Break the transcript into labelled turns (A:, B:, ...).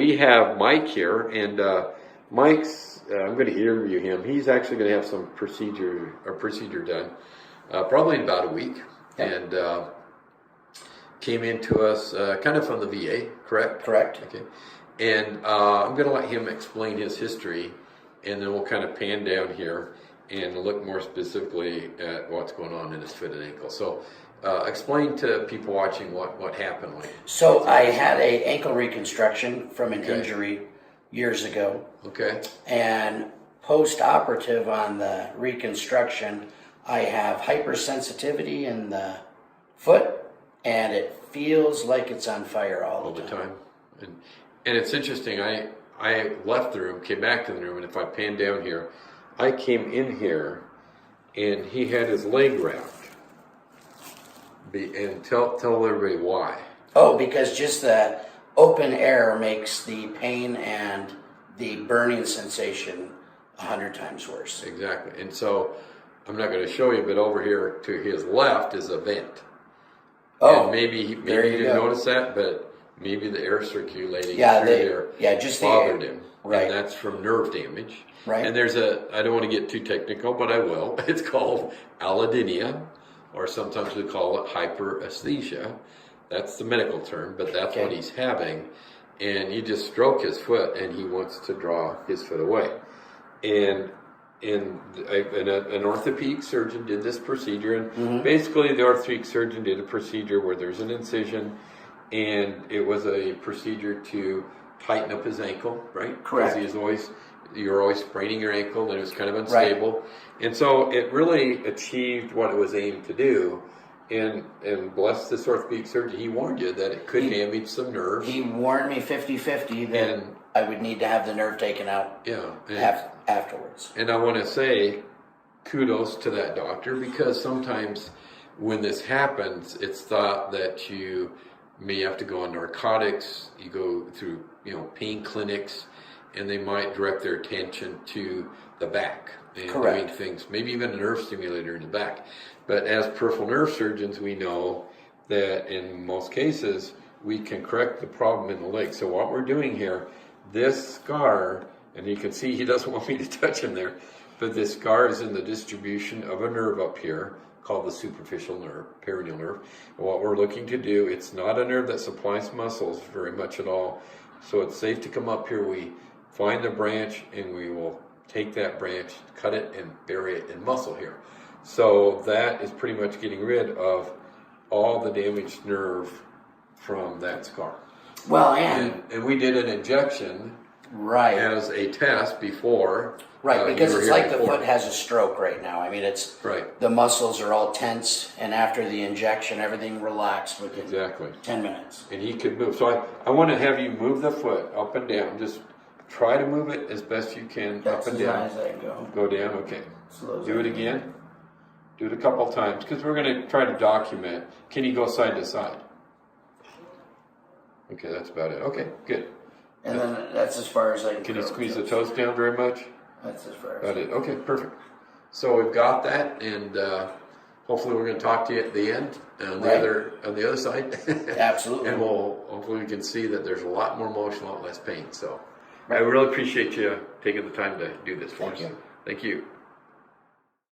A: we have Mike here, and Mike's, I'm going to interview him. He's actually going to have some procedure done, probably in about a week, and came into us kind of from the VA, correct?
B: Correct.
A: Okay. And I'm going to let him explain his history, and then we'll kind of pan down here and look more specifically at what's going on in his foot and ankle. So explain to people watching what happened.
B: So I had a ankle reconstruction from an injury years ago.
A: Okay.
B: And post-operative on the reconstruction, I have hypersensitivity in the foot, and it feels like it's on fire all the time.
A: And it's interesting, I left the room, came back to the room, and if I pan down here, I came in here, and he had his leg wrapped. And tell everybody why.
B: Oh, because just the open air makes the pain and the burning sensation 100 times worse.
A: Exactly. And so I'm not going to show you, but over here to his left is a vent.
B: Oh,
A: and maybe you didn't notice that, but maybe the air circulating through there bothered him.
B: Right.
A: And that's from nerve damage.
B: Right.
A: And there's I don't want to get too technical, but I will. It's called allodynia, or sometimes we call it hyperesthesia. That's the medical term, but that's what he's having. And you just stroke his foot, and he wants to draw his foot away. And an orthopedic surgeon did this procedure, and basically the orthopedic surgeon did a procedure where there's an incision, and it was a procedure to tighten up his ankle, right?
B: Correct.
A: Because you're always spraining your ankle, and it was kind of unstable. Right. And so it really achieved what it was aimed to do. And bless this orthopedic surgeon, he warned you that it could damage some nerves.
B: He warned me 50-50 that I would need to have the nerve taken out afterwards.
A: And I want to say kudos to that doctor, because sometimes when this happens, it's thought that you may have to go on narcotics, you go through pain clinics, and they might direct their attention to the back and doing things, maybe even a nerve stimulator in the back. But as peripheral nerve surgeons, we know that in most cases, we can correct the problem in the leg. So what we're doing here, this scar, and you can see he doesn't want me to touch him there, but this scar is in the distribution of a nerve up here called the superficial nerve, peroneal nerve. And what we're looking to do, it's not a nerve that supplies muscles very much at all. So it's safe to come up here. We find the branch, and we will take that branch, cut it, and bury it in muscle here. So that is pretty much getting rid of all the damaged nerve from that scar.
B: Well,
A: and we did an injection as a test before.
B: Right, because it's like the foot has a stroke right now. I mean, it's the muscles are all tense, and after the injection, everything relaxed within 10 minutes.
A: And he could move. So I want to have you move the foot up and down. Just try to move it as best you can.
B: That's
A: up and down.
B: As high as I go.
A: Go down, okay. Do it again. Do it a couple times, because we're going to try to document. Can you go side to side? Okay, that's about it. Okay, good.
B: And then that's as far as I can go.
A: Can you squeeze the toes down very much?
B: That's as far as
A: about it. Okay, perfect. So we've got that, and hopefully we're going to talk to you at the end on the other side.
B: Absolutely.
A: And hopefully we can see that there's a lot more motion, a lot less pain. So I really appreciate you taking the time to do this for us.
B: Thank you.
A: Thank you.